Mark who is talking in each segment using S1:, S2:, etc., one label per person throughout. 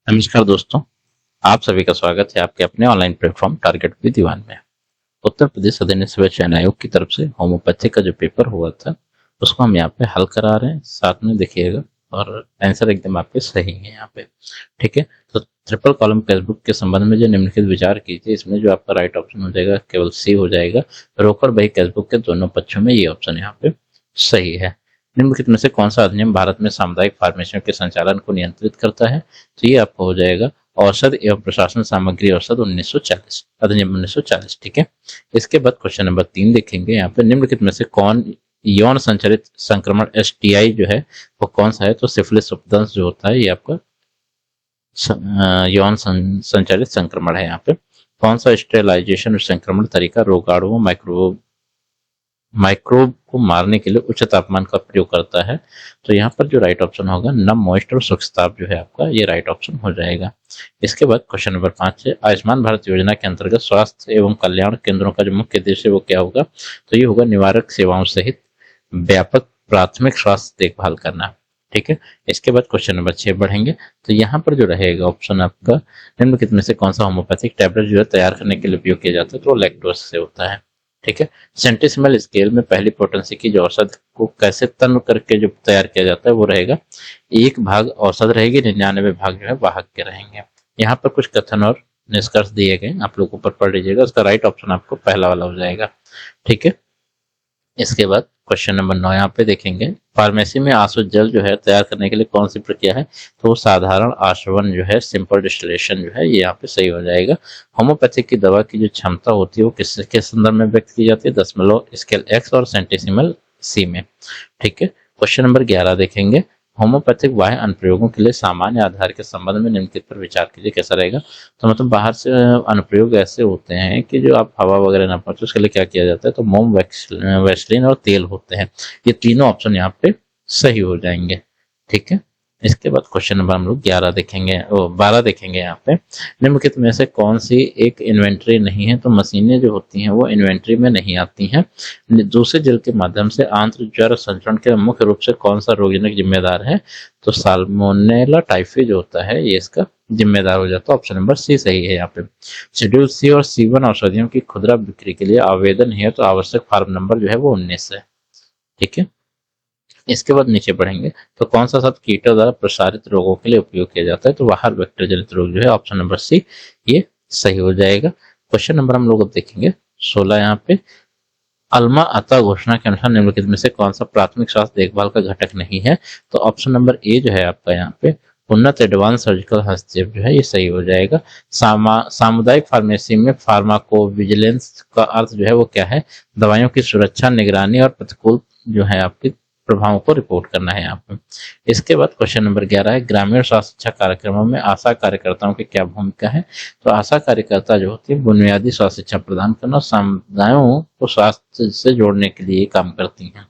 S1: नमस्कार दोस्तों, आप सभी का स्वागत है आपके अपने ऑनलाइन प्लेटफॉर्म टारगेट विद दीवान में। उत्तर प्रदेश अधीन सेवा चयन आयोग की तरफ से होम्योपैथी का जो पेपर हुआ था उसको हम यहाँ पे हल करा रहे हैं, साथ में देखिएगा और आंसर एकदम आपके सही है यहाँ पे। ठीक है, तो ट्रिपल कॉलम टेक्स्ट के संबंध में जो निम्नलिखित विचार कीजिए, इसमें जो आपका राइट ऑप्शन हो जाएगा केवल सी हो जाएगा। रोकर बही टेक्स्ट के दोनों पक्षों में ये ऑप्शन यहाँ पे सही है। निम्नलिखित में से कौन सा अधिनियम भारत में सामुदायिक फार्मेसियों के संचालन को नियंत्रित करता है? तो ये आपको हो जाएगा औषध एवं प्रशासन सामग्री औषध 1940, अधिनियम 1940। ठीक है, इसके बाद क्वेश्चन नंबर 3 देखेंगे। यहाँ पे निम्नलिखित में से कौन यौन संचारित संक्रमण STI जो है वो कौन सा है? तो सिफिलिस उपदंश जो होता है ये आपका यौन संचारित संक्रमण है। यहाँ पे कौन सा स्टेरिलाइजेशन संक्रमण तरीका रोगाणुओं माइक्रोब को मारने के लिए उच्च तापमान का प्रयोग करता है? तो यहाँ पर जो राइट ऑप्शन होगा नम मॉइस्ट और सूक्ष्मताप जो है आपका ये राइट ऑप्शन हो जाएगा। इसके बाद क्वेश्चन नंबर 5 है, आयुष्मान भारत योजना के अंतर्गत स्वास्थ्य एवं कल्याण केंद्रों का जो मुख्य उद्देश्य है वो क्या होगा? तो ये होगा निवारक सेवाओं सहित व्यापक प्राथमिक स्वास्थ्य देखभाल करना। ठीक है, इसके बाद क्वेश्चन नंबर 6 बढ़ेंगे। तो यहाँ पर जो रहेगा ऑप्शन आपका निम्नलिखित में से कौन सा होम्योपैथिक टैबलेट जो है तैयार करने के लिए उपयोग किया जाता है? तो लैक्टोज से होता है। ठीक है, सेंटिसिमल स्केल में पहली पोटेंसी की जो औसत को कैसे तन करके जो तैयार किया जाता है वो रहेगा 1 भाग औसत रहेगी, 99 भाग जो है वाहक के रहेंगे। यहाँ पर कुछ कथन और निष्कर्ष दिए गए, आप लोग ऊपर पढ़ लीजिएगा। उसका राइट ऑप्शन आपको पहला वाला हो जाएगा। ठीक है, इसके बाद क्वेश्चन नंबर 9 यहाँ पे देखेंगे, फार्मेसी में आसुत जल जो है तैयार करने के लिए कौन सी प्रक्रिया है? तो वो साधारण आशवन जो है, सिंपल डिस्टिलेशन जो है ये यहाँ पे सही हो जाएगा। होम्योपैथिक की दवा की जो क्षमता होती है वो किसके संदर्भ में व्यक्त की जाती है? दशमलव स्केल X और सेंटिसिमल C में। ठीक है, क्वेश्चन नंबर 11 देखेंगे, होम्योपैथिक बाह्य अनुप्रयोगों के लिए सामान्य आधार के संबंध में निम्नलिखित पर विचार कीजिए, कैसा रहेगा? तो मतलब बाहर से अनुप्रयोग ऐसे होते हैं कि जो आप हवा वगैरह ना पहुंचे उसके लिए क्या किया जाता है? तो मोम, वैसलीन और तेल होते हैं। ये तीनों ऑप्शन यहाँ पे सही हो जाएंगे। ठीक है, इसके बाद क्वेश्चन नंबर हम लोग 12 देखेंगे। यहाँ पे निम्नलिखित में से कौन सी एक इन्वेंट्री नहीं है? तो मशीनें जो होती हैं वो इन्वेंट्री में नहीं आती हैं। दूसरे जल के माध्यम से आंत्र ज्वर संचरण के मुख्य रूप से कौन सा रोगजनक जिम्मेदार है? तो साल्मोनेला टाइफी जो होता है ये इसका जिम्मेदार हो जाता है। ऑप्शन नंबर सी सही है। यहाँ पे शेड्यूल C और C1 औषधियों की खुदरा बिक्री के लिए आवेदन है तो आवश्यक फॉर्म नंबर जो है वो 19 है। ठीक है, इसके बाद नीचे बढ़ेंगे तो कौन सा शब्द कीटों द्वारा प्रसारित रोगों के लिए उपयोग किया जाता है? तो बाहर वेक्टर जनित रोग जो है ऑप्शन नंबर C ये सही हो जाएगा। क्वेश्चन नंबर हम लोग अब देखेंगे 16 यहाँ पे, अल्मा अता घोषणा के अनुसार निम्नलिखित में से कौन सा प्राथमिक स्वास्थ्य देखभाल का घटक नहीं है? तो ऑप्शन नंबर ए जो है आपका यहाँ पे उन्नत एडवांस सर्जिकल हस्तक्षेप जो है ये सही हो जाएगा। सामुदायिक फार्मेसी में फार्माकोविजिलेंस का अर्थ जो है वो क्या है? दवाइयों की सुरक्षा, निगरानी और प्रतिकूल जो है आपकी प्रभावों को रिपोर्ट करना है यहाँ पे। इसके बाद क्वेश्चन नंबर 11 है, ग्रामीण स्वास्थ्य शिक्षा कार्यक्रमों में आशा कार्यकर्ताओं की क्या भूमिका है? तो आशा कार्यकर्ता जो होती है बुनियादी स्वास्थ्य शिक्षा प्रदान करना और समुदायों को स्वास्थ्य से जोड़ने के लिए काम करती हैं।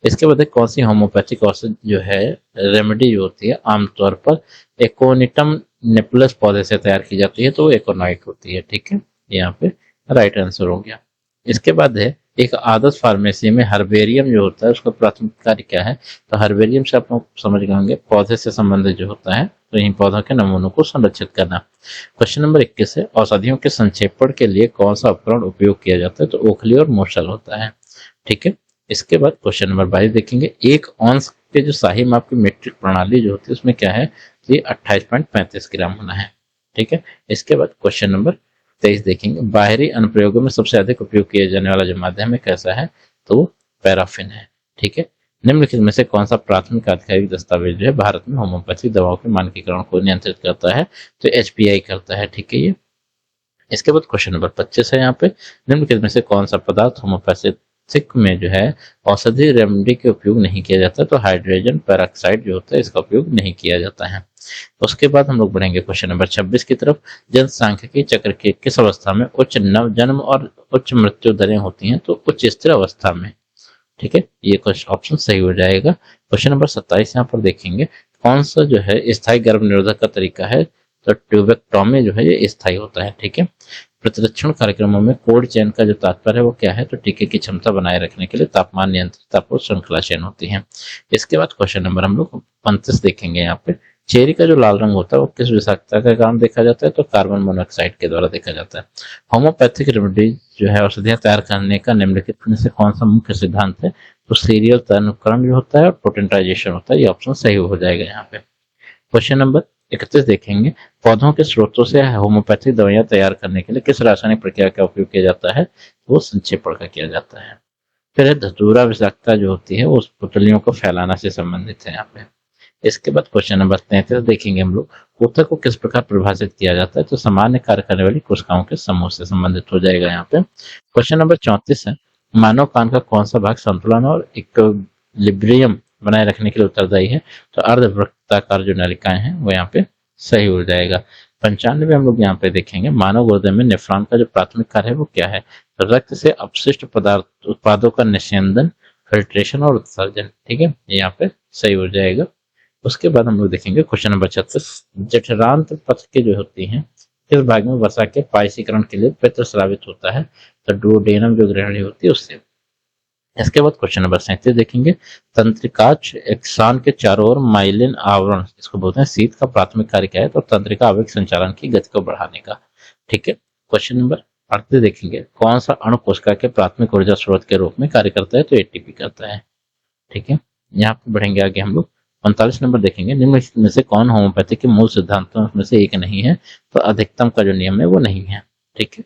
S1: इसके बाद कौन सी होम्योपैथिक औषध जो है रेमेडी जो होती है आमतौर पर एकोनिटम नेपुलस पौधे से तैयार की जाती है? तो वो एकोनाइट होती है। ठीक है, यहाँ पे राइट आंसर हो गया। इसके बाद है एक आदर्श फार्मेसी में हर्बेरियम जो होता है उसका प्राथमिक कार्य क्या है? तो हर्बेरियम से आप लोग समझ गए होंगे पौधे से संबंधित जो होता है, तो इन पौधों के नमूनों को संरक्षित करना। क्वेश्चन नंबर 21 है, औषधियों के संक्षेपण के लिए कौन सा उपकरण उपयोग किया जाता है? तो ओखली और मोशल होता है। ठीक है, इसके बाद क्वेश्चन नंबर 22 देखेंगे, 1 औंस के जो शाही माप की मीट्रिक प्रणाली जो होती है उसमें क्या है? तो ये 28.35 ग्राम होना है। ठीक है, इसके बाद क्वेश्चन नंबर 23 देखेंगे, बाहरी अनुप्रयोगों में सबसे अधिक उपयोग किया जाने वाला जो माध्यम है कैसा है? तो पैराफिन है। ठीक है, निम्नलिखित में से कौन सा प्राथमिक आधिकारिक दस्तावेज जो है भारत में होम्योपैथिक दवाओं के मानकीकरण को नियंत्रित करता है? तो HPI करता है। ठीक है, ये इसके बाद क्वेश्चन नंबर 25 है, यहाँ पे निम्नलिखित में से कौन सा पदार्थ होम्योपैथिक में जो है औषधि रेमेडी के उपयोग नहीं किया जाता? तो हाइड्रोजन पेरोक्साइड जो होता है इसका उपयोग नहीं किया जाता है। उसके बाद हम लोग बढ़ेंगे क्वेश्चन नंबर 26 की तरफ, जनसांख्यिकी चक्र के किस अवस्था में उच्च नव जन्म और उच्च मृत्यु दरें होती हैं? तो उच्च स्थिर अवस्था में। ठीक है, ये क्वेश्चन ऑप्शन सही हो जाएगा। क्वेश्चन नंबर 27 यहाँ पर देखेंगे, कौन सा जो है स्थायी गर्भ निरोधक का तरीका है? तो ट्यूबेक्टोमी जो है ये स्थायी होता है। ठीक है, प्रतिरक्षण कार्यक्रमों में कोल्ड चेन का जो तात्पर्य है वो क्या है? तो टीके की क्षमता बनाए रखने के लिए तापमान नियंत्रित श्रृंखला चेन होती है। इसके बाद क्वेश्चन नंबर हम लोग 35 देखेंगे। यहाँ पे चेरी का जो लाल रंग होता है वो किस विषाक्तता के कारण देखा जाता है, तो कार्बन मोनोऑक्साइड के द्वारा देखा जाता है। होम्योपैथिक रेमेडी जो है औषधियां तैयार करने का निम्नलिखित में से कौन सा मुख्य सिद्धांत है, तो सीरियल तनुकरण जो होता है और पोटेंटाइजेशन होता है, ये ऑप्शन सही हो जाएगा यहाँ पे। क्वेश्चन नंबर 31 देखेंगे, पौधों के स्रोतों से होम्योपैथिक दवाइयां तैयार करने के लिए किस रासायनिक प्रक्रिया का उपयोग किया जाता है, तो वो संक्षेपण का किया जाता है। फिर है धतूरा विषाक्तता जो होती है वो उस पुतलियों को फैलाना से संबंधित है यहाँ पे। इसके बाद क्वेश्चन नंबर 33 देखेंगे हम लोग, ऊतक को किस प्रकार परिभाषित किया जाता है, तो सामान्य कार्य करने वाली कोशिकाओं के समूह से संबंधित हो जाएगा यहाँ पे। क्वेश्चन नंबर 34 है, मानव कान का कौन सा भाग संतुलन और इक्विलिब्रियम बनाए रखने के लिए उत्तरदायी है, तो अर्धवृत्ताकार जो नलिकाएं हैं वो यहाँ पे सही हो जाएगा। 95 हम लोग यहाँ पे देखेंगे, मानव गुर्दे में नेफ्रॉन का जो प्राथमिक कार्य है वो क्या है, तो रक्त से अपशिष्ट पदार्थ उत्पादों का निस्यंदन, फिल्ट्रेशन और उत्सर्जन। ठीक है, यहाँ पे सही हो जाएगा। उसके बाद हम लोग देखेंगे क्वेश्चन नंबर 36, जठरांत्र पथ के जो होती हैं किस भाग में वसा के पायसीकरण के लिए पित्त स्रावित होता है, तो डुओडेनम जो ग्रहणी होती है उससे। इसके बाद क्वेश्चन नंबर 37 देखेंगे, तंत्रिकाक्ष एक्सान के चारों ओर माइलिन आवरण इसको बोलते हैं शीत का प्राथमिक कार्य क्या है, तो तंत्रिका आवेग संचालन की गति को बढ़ाने का। ठीक है, क्वेश्चन नंबर 38 देखेंगे, कौन सा अणु कोशिका के प्राथमिक ऊर्जा स्रोत के रूप में कार्य करता है, तो एटीपी करता है। ठीक है, यहाँ पे बढ़ेंगे आगे हम लोग। 45 नंबर देखेंगे, निम्नलिखित में से कौन होम्योपैथी के मूल सिद्धांतों में से एक नहीं है, तो अधिकतम का जो नियम है वो नहीं है। ठीक है,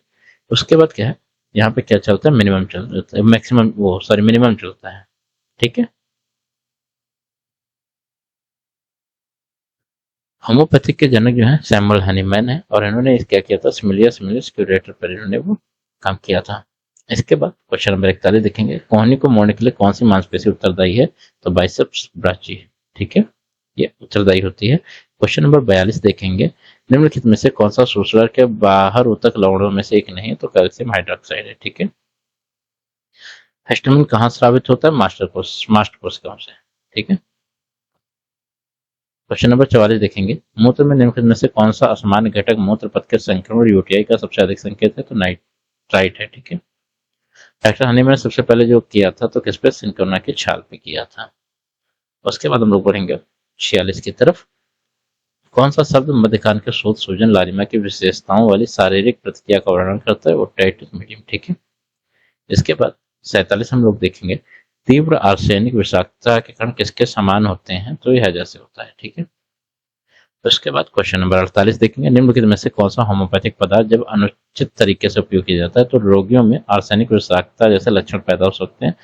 S1: उसके बाद क्या है, यहाँ पे क्या चलता है, मिनिमम चलता है, मैक्सिमम वो सॉरी मिनिमम चलता है। ठीक है, होम्योपैथिक के जनक जो है सैमुअल हनीमैन है और इन्होंने क्या किया था, सिमिलिया सिमिलिस क्यूरेटर पर इन्होंने वो काम किया था। इसके बाद क्वेश्चन नंबर 41 देखेंगे, कोहनी को मोड़ने के लिए कौन सी मांसपेशी उत्तरदायी है, तो बाइसेप्स ब्राची। ठीक है, ये उत्तरदायी होती है। क्वेश्चन नंबर 42 देखेंगे, निम्नलिखित में से कौन सा सूसलर के बाहर ऊतक लवणों में से एक नहीं है, तो कैल्शियम हाइड्रोक्साइड है। ठीक है, हिस्टामिन कहाँ स्रावित होता है, मास्टर कोशिकाओं से। ठीक है, क्वेश्चन नंबर 44 देखेंगे, मूत्र में निम्नलिखित में से कौन सा असामान्य घटक मूत्र पथ के संक्रमण यूटीआई का सबसे अधिक संकेत है, तो नाइट्राइट है। ठीक है, डॉक्टर हनीमैन ने सबसे पहले जो किया था तो किस पे, सिंक्रोना की छाल पे किया था। उसके बाद हम लोग बढ़ेंगे 46 की तरफ, कौन सा शब्द मध्यकान के शोध सूजन लालिमा की विशेषताओं वाली शारीरिक प्रतिक्रिया का वर्णन करता है, वो टाइटिस मीडियम। ठीक है, इसके बाद 47 हम लोग देखेंगे, तीव्र आर्सेनिक विषाक्तता के कारण किसके समान होते हैं, तो यह जैसे होता है। ठीक है, उसके बाद क्वेश्चन नंबर 48 देखेंगे, निम्नलिखित में से कौन सा होम्योपैथिक पदार्थ जब अनुचित तरीके से उपयोग किया जाता है, तो रोगियों में आर्सेनिक विषाक्तता जैसे लक्षण पैदा हो सकते हैं,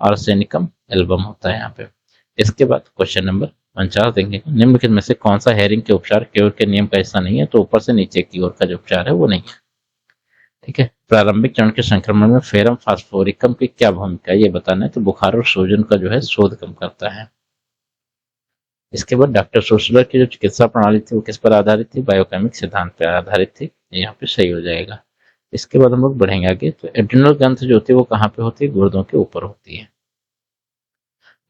S1: आर्सेनिकम एल्बम होता है यहाँ पे। इसके बाद क्वेश्चन नंबर 49 देखेंगे, निम्नलिखित में से कौन सा हेरिंग के उपचार क्योर के नियम का हिस्सा नहीं है, तो ऊपर से नीचे की ओर का जो उपचार है वो नहीं है। ठीक है, प्रारंभिक चरण के संक्रमण में फेरम फास्फोरिकम की क्या भूमिका है ये बताना है, तो बुखार और सूजन का जो है शोध कम करता है। इसके बाद डॉक्टर सोसलर की जो चिकित्सा प्रणाली थी वो किस पर आधारित थी, बायोकेमिक सिद्धांत पर आधारित थी, यहाँ पे सही हो जाएगा। इसके बाद हम लोग बढ़ेंगे आगे, तो एड्रिनल ग्रंथ जो होती है वो कहाँ पे होती है, गुर्दों के ऊपर होती है।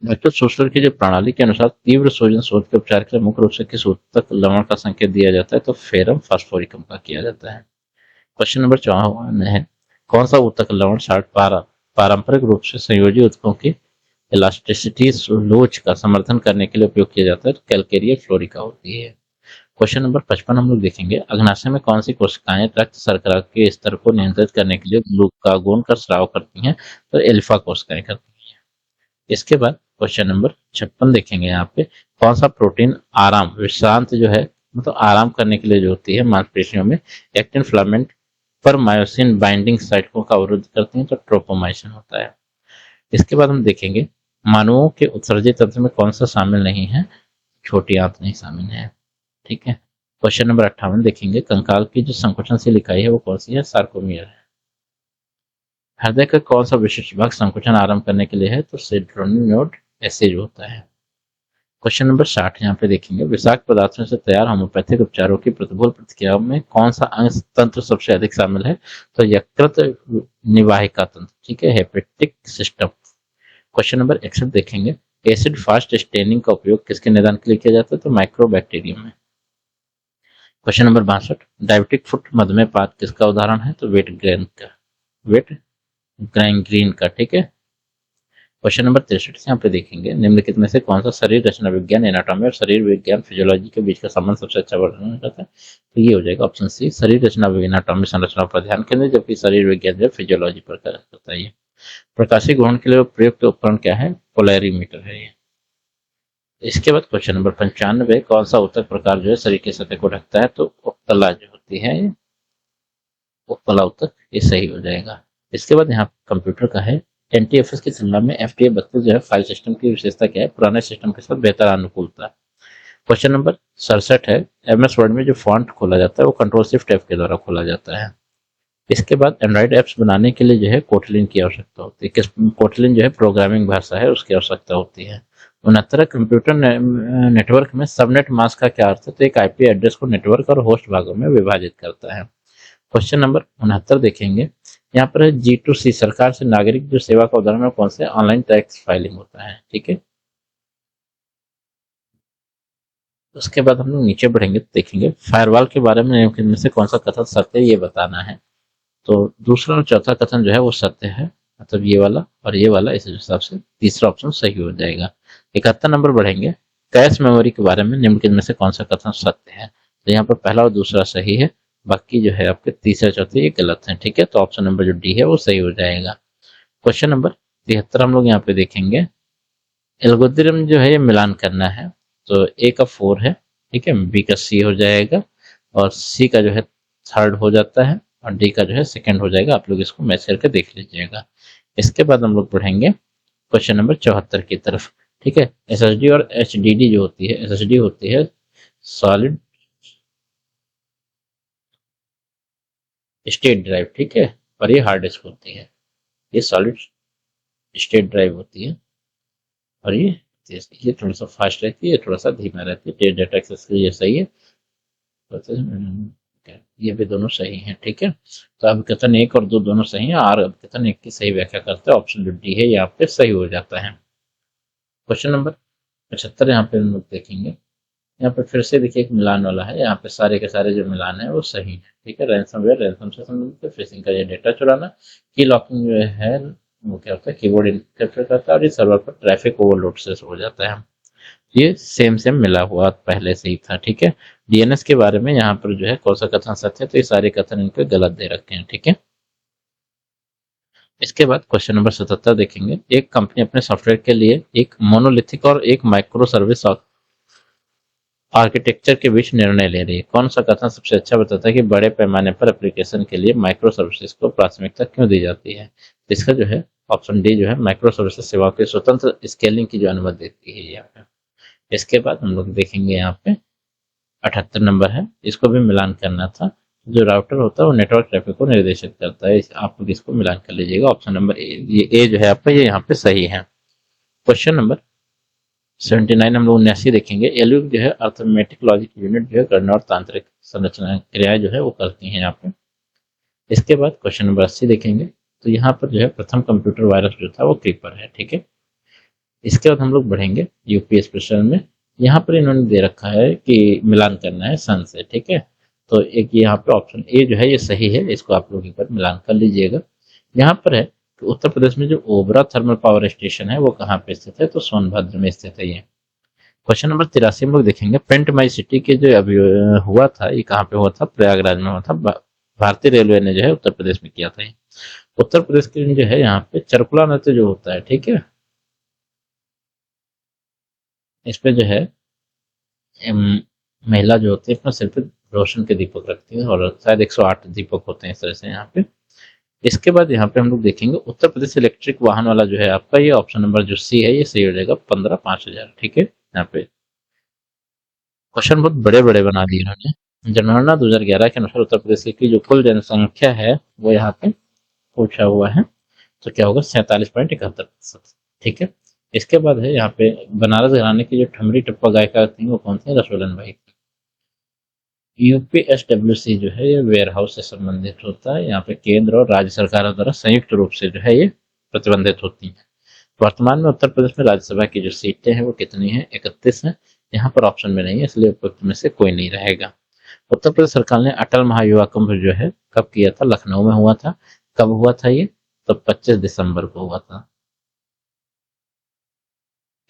S1: डॉक्टर सोसलर की जो प्रणाली के अनुसार तीव्र सूजन शोध के उपचार के लिए मुख्य रूप से किस ऊतक लवण का संकेत दिया जाता है, तो फेरम फास्फोरिकम का किया जाता है। क्वेश्चन नंबर 54 है, कौन सा ऊतक लवण पारंपरिक रूप से संयोजी ऊतकों की इलास्टिसिटी लोच का समर्थन करने के लिए उपयोग किया जाता है, तो कैलकेरिया फ्लोरिका होती है। क्वेश्चन नंबर 55 हम लोग देखेंगे, अग्नाशय में कौन सी कोशिकाएं रक्त शर्करा के स्तर को नियंत्रित करने के लिए ग्लूकागोन का स्राव करती हैं, तो एल्फा कोशिकाएं करती हैं। इसके बाद क्वेश्चन नंबर 56 देखेंगे, यहाँ पे कौन सा प्रोटीन आराम विश्रांत जो है मतलब आराम करने के लिए जो होती है मांसपेशियों में एक्टिन फिलामेंट पर मायोसिन बाइंडिंग साइट को अवरुद्ध करती है, तो ट्रोपोमाइसिन होता है। इसके बाद हम देखेंगे, मानवों के उत्सर्जित तंत्र में कौन सा शामिल नहीं है, छोटी आंत नहीं शामिल है। ठीक है, क्वेश्चन नंबर 58 देखेंगे, कंकाल की जो संकुचनशील इकाई है वो कौन सी है, सार्कोमियर है। हृदय का कौन सा विशिष्ट भाग संकुचन आरंभ करने के लिए है, तो सेंट्रोनियोड एसिड होता है। क्वेश्चन नंबर 60 यहाँ पे देखेंगे, विषाक्त पदार्थों से तैयार होम्योपैथिक उपचारों की प्रतिकूल प्रतिक्रियाओं में कौन सा अंग तंत्र सबसे अधिक शामिल है, तो यकृत निवाहिका तंत्र। ठीक है, हेपेटिक सिस्टम। क्वेश्चन नंबर 61 देखेंगे, एसिड फास्ट स्टेनिंग का उपयोग किसके निदान के लिए किया जाता है, तो माइक्रोबैक्टीरियम में। क्वेश्चन नंबर 62, डायबिटिक फुट मधुमेह पात किसका उदाहरण है, तो वेट गैंग्रीन का। ठीक है, क्वेश्चन नंबर 63 यहाँ पे देखेंगे, निम्नलिखित में से कौन सा शरीर रचना विज्ञान एनाटॉमी और शरीर विज्ञान फिजियोलॉजी के बीच का संबंध सबसे अच्छा वर्णन करता है? तो ये हो जाएगा ऑप्शन सी, शरीर रचना एनाटॉमी संरचना पर ध्यान केंद्रित, जबकि शरीर विज्ञान जो फिजियोलॉजी पर करता है। प्रकाशीय ग्रहण के लिए प्रयुक्त उपकरण क्या है? पोलैरीमीटर है ये। इसके बाद क्वेश्चन नंबर 95, कौन सा उत्तक प्रकार जो है शरीर की सतह को ढकता है? तो उपतला जो होती है, उपतला उत्तक, ये सही हो जाएगा। इसके बाद यहाँ कंप्यूटर का है, NTFS की तुलना में FTA32 जो है फाइल सिस्टम की विशेषता क्या है? पुराने सिस्टम के साथ बेहतर अनुकूलता। क्वेश्चन नंबर 67 है, MS वर्ड में जो फॉन्ट खोला जाता है वो कंट्रोल शिफ्ट F के द्वारा खोला जाता है। इसके बाद एंड्रॉइड एप्स बनाने के लिए जो है कोटलिन की आवश्यकता होती है। कोटलिन जो है प्रोग्रामिंग भाषा है, उसकी आवश्यकता होती है। 69 कंप्यूटर नेटवर्क में सबनेट मास्क का क्या अर्थ है? तो एक IP एड्रेस को नेटवर्क और होस्ट भागों में विभाजित करता है। क्वेश्चन नंबर 69 देखेंगे, यहाँ पर G2C, सरकार से नागरिक जो सेवा का उदाहरण है कौन से? ऑनलाइन टैक्स फाइलिंग होता है, ठीक है। उसके बाद हम लोग नीचे बढ़ेंगे तो देखेंगे फायरवॉल के बारे में इनमें से कौन सा कथन सत्य है, ये बताना है। तो दूसरा और चौथा कथन जो है वो सत्य है, मतलब ये वाला और ये वाला, इस हिसाब से तीसरा ऑप्शन सही हो जाएगा। 71 नंबर बढ़ेंगे, कैश मेमोरी के बारे में निम्नलिखित में से कौन सा कथन सत्य है? तो यहाँ पर पहला और दूसरा सही है, बाकी जो है आपके तीसरा चौथे ये गलत है, ठीक है। तो ऑप्शन नंबर जो डी है वो सही हो जाएगा। क्वेश्चन नंबर 73 हम लोग यहाँ पे देखेंगे, एल्गोरिथम जो है ये मिलान करना है। तो ए का 4 है, ठीक है, बी का सी हो जाएगा और सी का जो है थर्ड हो जाता है और डी का जो है सेकंड हो जाएगा। आप लोग इसको मैच करके देख लीजिएगा। इसके बाद हम लोग बढ़ेंगे क्वेश्चन नंबर 74 की तरफ, ठीक है। SSD और HDD जो होती है, SSD होती है सॉलिड स्टेट ड्राइव, ठीक है, और ये हार्ड डिस्क होती है। ये सॉलिड स्टेट ड्राइव होती है और ये थोड़ा सा फास्ट रहती है, थोड़ा सा धीमा रहती है। डेटा एक्सेस के लिए सही है, ये भी दोनों सही हैं, ठीक है। तो अब कथन 1 और 2 दोनों सही हैं और अब कथन 1 की सही व्याख्या करते हैं, ऑप्शन जो डी है यहाँ पे सही हो जाता है। क्वेश्चन नंबर 75 यहाँ पे हम लोग देखेंगे, यहाँ पे फिर से देखिए एक मिलान वाला है, यहाँ पे सारे के सारे जो मिलान है वो सही है, ठीक है। रैंसमवेयर, रैंसम से संबंधित, फिशिंग का ये डेटा चुराना, की लॉकिंग जो है वो क्या होता है? कीबोर्ड इनक्रिप्ट करता है और ये सर्वर पर ट्रैफिक ओवरलोड से हो जाता है। ये सेम मिला हुआ पहले से ही था, ठीक है। DNS के बारे में यहाँ पर जो है कौन सा कथन सत्य है? तो ये सारे कथन इनके गलत दे रखे हैं, ठीक है। इसके बाद क्वेश्चन नंबर 77 देखेंगे, एक कंपनी अपने सॉफ्टवेयर के लिए एक मोनोलिथिक और एक माइक्रो सर्विस आर्किटेक्चर के बीच निर्णय ले रही है। कौन सा कथन सबसे अच्छा बताता है कि बड़े पैमाने पर एप्लीकेशन के लिए माइक्रो सर्विसेज को प्राथमिकता क्यों दी जाती है? तो इसका जो है ऑप्शन डी जो है माइक्रो सर्विसेज सेवाओं की स्वतंत्र स्केलिंग की जो अनुमति देती है यहाँ पे। इसके बाद हम लोग देखेंगे यहाँ पे 78 नंबर है, इसको भी मिलान करना था। जो राउटर होता है वो नेटवर्क ट्रैफिक को निर्देशित करता है, आप लोग इसको मिलान कर लीजिएगा। ऑप्शन नंबर ए जो है आपका ये यहाँ पे सही है। क्वेश्चन नंबर 79 हम लोग 79 देखेंगे, एलयू जो है अर्थमेटिक लॉजिक यूनिट जो है गणना और तांत्रिक संरचना क्रियाएं जो है वो करती हैं यहाँ पे। इसके बाद क्वेश्चन नंबर 80 देखेंगे, तो यहाँ पर जो है प्रथम कंप्यूटर वायरस जो था वो क्रीपर है, ठीक है। इसके बाद हम लोग बढ़ेंगे यूपी स्पेशल में, यहाँ पर इन्होंने दे रखा है कि मिलान करना है सन से, ठीक है। तो एक यहाँ पे ऑप्शन ए जो है ये सही है, इसको आप लोग एक बार मिलान कर लीजिएगा। यहाँ पर है कि उत्तर प्रदेश में जो ओबरा थर्मल पावर स्टेशन है वो कहाँ पे स्थित है? तो सोनभद्र में स्थित है ये। क्वेश्चन नंबर 83 हम लोग देखेंगे, पेंट माई सिटी के जो अभी हुआ था ये कहाँ पे हुआ था? प्रयागराज में हुआ था। भारतीय रेलवे ने जो है उत्तर प्रदेश में किया था। उत्तर प्रदेश के जो है यहाँ पे चरकुला नृत्य जो होता है, ठीक है, इस पे जो है महिला जो होती है अपना सिर पे रोशन के दीपक रखती है और शायद 108 दीपक होते हैं इस तरह से यहाँ पे। इसके बाद यहाँ पे हम लोग देखेंगे उत्तर प्रदेश इलेक्ट्रिक वाहन वाला जो है आपका ये ऑप्शन नंबर जो सी है ये सही हो जाएगा, 15,05,000, ठीक है। यहाँ पे क्वेश्चन बहुत बड़े बड़े बना दिए इन्होंने। जनगणना 2011 के अनुसार उत्तर प्रदेश की जो कुल जनसंख्या है वो यहाँ पे पूछा हुआ है, तो क्या होगा? 47.71%, ठीक है। इसके बाद है यहाँ पे बनारस घराने की जो ठमरी टप्पा गायिका थी वो कौन थी? रसोलन बाई। UPSWC जो है ये वेयर हाउस से संबंधित होता है, यहाँ पे केंद्र और राज्य सरकारों द्वारा संयुक्त रूप से जो है ये प्रतिबंधित होती है। वर्तमान में उत्तर प्रदेश में राज्यसभा की जो सीटें हैं वो कितनी हैं? 31 हैं। यहाँ पर ऑप्शन में नहीं है, इसलिए उपयुक्त में से कोई नहीं रहेगा। उत्तर प्रदेश सरकार ने अटल महायुवा कुंभ जो है कब किया था? लखनऊ में हुआ था। कब हुआ था ये? तो 25 दिसंबर को हुआ था।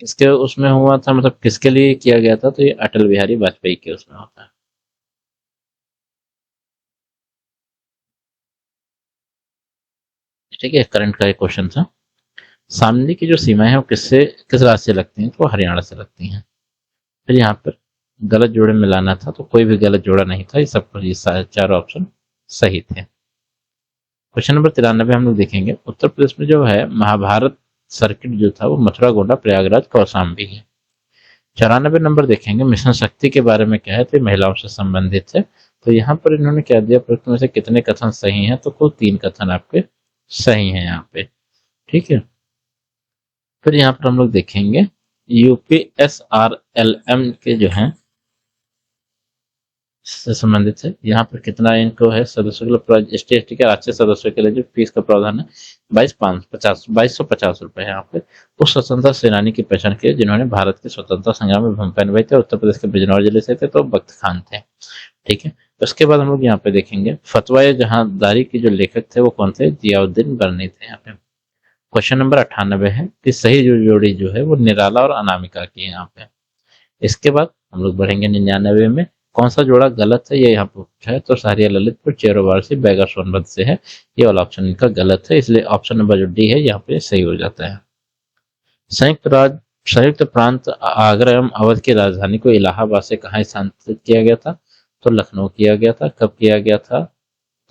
S1: किसके उसमें हुआ था, मतलब किसके लिए किया गया था, तो ये अटल बिहारी वाजपेयी के उसमें होता है। ठीक है, करंट का एक क्वेश्चन था। सामने की जो सीमाएं हैं वो किस राज्य से लगती हैं, तो वो हरियाणा से लगती हैं। फिर यहाँ पर गलत जोड़े मिलाना था, तो कोई भी गलत जोड़ा नहीं था, ये सब ये चार ऑप्शन सही थे। क्वेश्चन नंबर 93 हम लोग देखेंगे, उत्तर प्रदेश में जो है महाभारत सर्किट जो था वो मथुरा, गोंडा, प्रयागराज, कौशाम्बी है। 94 नंबर देखेंगे, मिशन शक्ति के बारे में क्या है, तो महिलाओं से संबंधित है। तो यहाँ पर इन्होंने क्या दिया, प्रश्न में से कितने कथन सही हैं, तो कुल 3 कथन आपके सही हैं यहाँ पे। ठीक है, फिर यहाँ पर हम लोग देखेंगे यूपीएसआरएलएम के जो हैं से संबंधित है। यहाँ पर कितना इनको है सदस्यों के लिए, एस टी के राज्य सदस्यों के लिए जो फीस का प्रावधान है 2250 रुपए है। यहाँ पे उस स्वतंत्रता सेनानी की पहचान की जिन्होंने भारत के स्वतंत्रता संग्राम में भूमिका निभाई थी, उत्तर प्रदेश के बिजनौर जिले से थे, तो बख्त खान थे। ठीक है, उसके बाद हम लोग यहाँ पे देखेंगे फतवा जहांदारी के जो लेखक थे वो कौन थे, जियाउद्दीन बरनी थे। यहाँ पे क्वेश्चन नंबर 98 है कि सही जो जोड़ी जो है वो निराला और अनामिका की है यहाँ पे। इसके बाद हम लोग बढ़ेंगे 99 में, कौन सा जोड़ा गलत है, ये यहाँ पे पूछा है, तो सारिया ललितपुर चेरोबार से बैगा सोनभद्र से है, ये वाला ऑप्शन इनका गलत है, इसलिए ऑप्शन नंबर जो डी है यहाँ पे सही हो जाता है। संयुक्त प्रांत आगरा एवं अवध की राजधानी को इलाहाबाद से कहाँ स्थानांतरित किया गया था, तो लखनऊ किया गया था। कब किया गया था,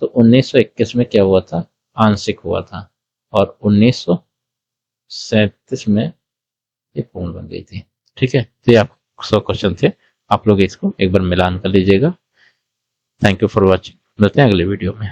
S1: तो 1921 में क्या हुआ था, आंशिक हुआ था, और 1937 में ये पूर्ण बन गई थी। ठीक है, तो ये आप 100 क्वेश्चन थे, आप लोग इसको एक बार मिलान कर लीजिएगा। थैंक यू फॉर वॉचिंग, मिलते हैं अगले वीडियो में।